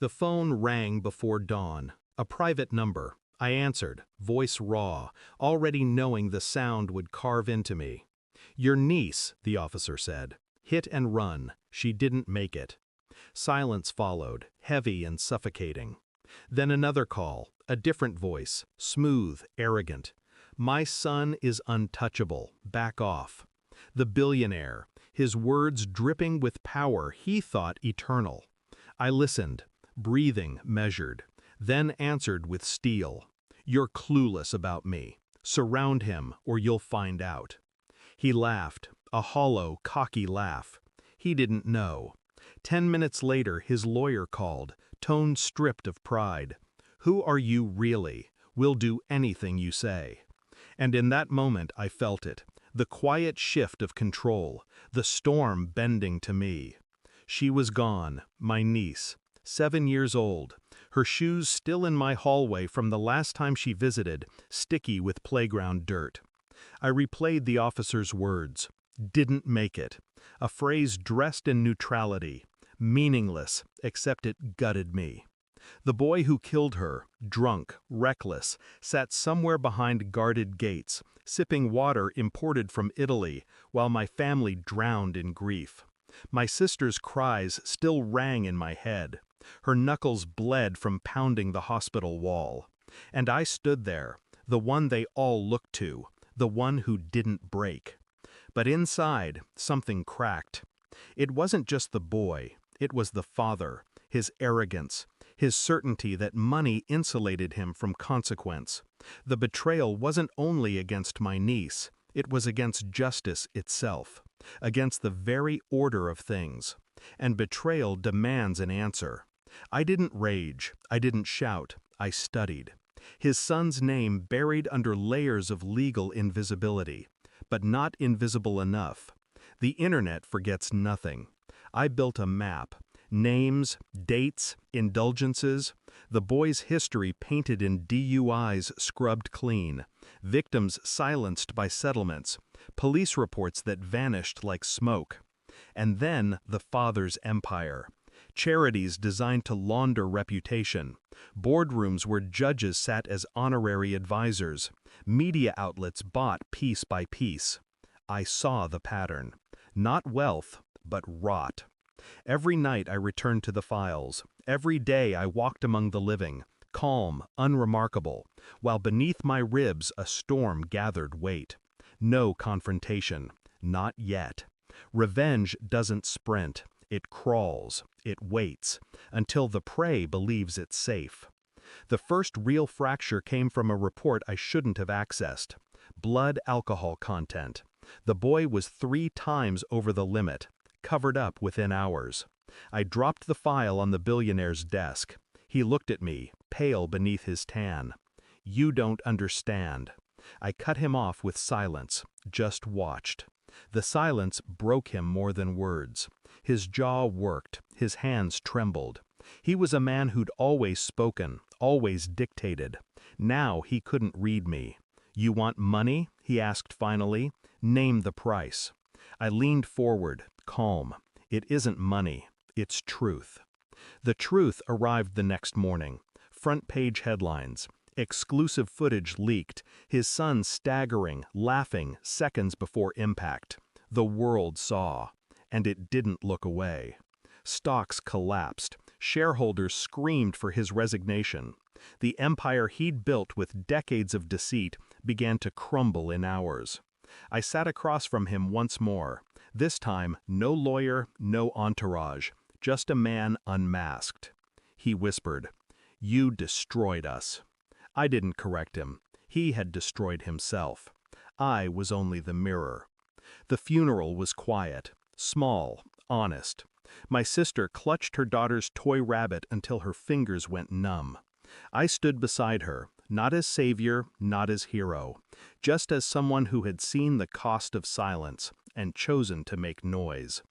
The phone rang before dawn. A private number. I answered, voice raw, already knowing the sound would carve into me. "Your niece," the officer said. "Hit and run. She didn't make it." Silence followed, heavy and suffocating. Then another call, a different voice, smooth, arrogant. "My son is untouchable. Back off." The billionaire, his words dripping with power he thought eternal. I listened, breathing measured, then answered with steel. "You're clueless about me. Surround him, or you'll find out." He laughed, a hollow, cocky laugh. He didn't know. 10 minutes later, his lawyer called, tone stripped of pride. "Who are you really? We'll do anything you say." And in that moment I felt it, the quiet shift of control, the storm bending to me. She was gone, my niece, 7 years old, her shoes still in my hallway from the last time she visited, sticky with playground dirt. I replayed the officer's words. Didn't make it. A phrase dressed in neutrality, meaningless, except it gutted me. The boy who killed her, drunk, reckless, sat somewhere behind guarded gates, sipping water imported from Italy, while my family drowned in grief. My sister's cries still rang in my head. Her knuckles bled from pounding the hospital wall. And I stood there, the one they all looked to, the one who didn't break. But inside, something cracked. It wasn't just the boy, it was the father, his arrogance, his certainty that money insulated him from consequence. The betrayal wasn't only against my niece, it was against justice itself, against the very order of things. And betrayal demands an answer. I didn't rage, I didn't shout, I studied. His son's name buried under layers of legal invisibility, but not invisible enough. The internet forgets nothing. I built a map. Names, dates, indulgences, the boy's history painted in DUIs scrubbed clean, victims silenced by settlements, police reports that vanished like smoke. And then the father's empire. Charities designed to launder reputation, boardrooms where judges sat as honorary advisors, media outlets bought piece by piece. I saw the pattern. Not wealth, but rot. Every night I returned to the files. Every day I walked among the living, calm, unremarkable, while beneath my ribs a storm gathered weight. No confrontation. Not yet. Revenge doesn't sprint. It crawls. It waits. Until the prey believes it's safe. The first real fracture came from a report I shouldn't have accessed. Blood alcohol content. The boy was 3 times over the limit. Covered up within hours. I dropped the file on the billionaire's desk. He looked at me, pale beneath his tan. "You don't understand." I cut him off with silence, just watched. The silence broke him more than words. His jaw worked, his hands trembled. He was a man who'd always spoken, always dictated. Now he couldn't read me. "You want money?" he asked finally. "Name the price." I leaned forward, calm. "It isn't money, it's truth." The truth arrived the next morning. Front-page headlines. Exclusive footage leaked, his son staggering, laughing, seconds before impact. The world saw, and it didn't look away. Stocks collapsed. Shareholders screamed for his resignation. The empire he'd built with decades of deceit began to crumble in hours. I sat across from him once more. This time, no lawyer, no entourage, just a man unmasked. He whispered, "You destroyed us." I didn't correct him. He had destroyed himself. I was only the mirror. The funeral was quiet, small, honest. My sister clutched her daughter's toy rabbit until her fingers went numb. I stood beside her, not as savior, not as hero, just as someone who had seen the cost of silence and chosen to make noise.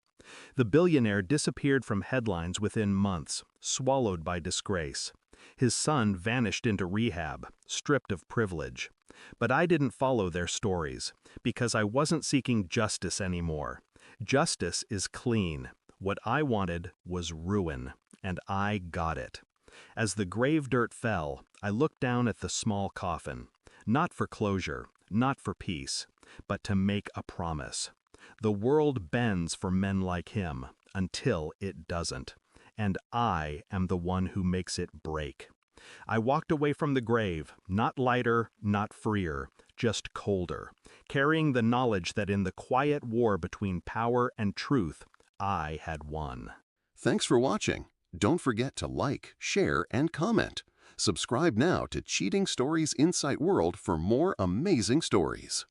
The billionaire disappeared from headlines within months, swallowed by disgrace. His son vanished into rehab, stripped of privilege. But I didn't follow their stories, because I wasn't seeking justice anymore. Justice is clean. What I wanted was ruin. and I got it. As the grave dirt fell, I looked down at the small coffin, not for closure, not for peace, but to make a promise. The world bends for men like him until it doesn't, and I am the one who makes it break. I walked away from the grave, not lighter, not freer, just colder, carrying the knowledge that in the quiet war between power and truth, I had won. Thanks for watching. Don't forget to like, share, and comment. Subscribe now to Cheating Stories Insight World for more amazing stories.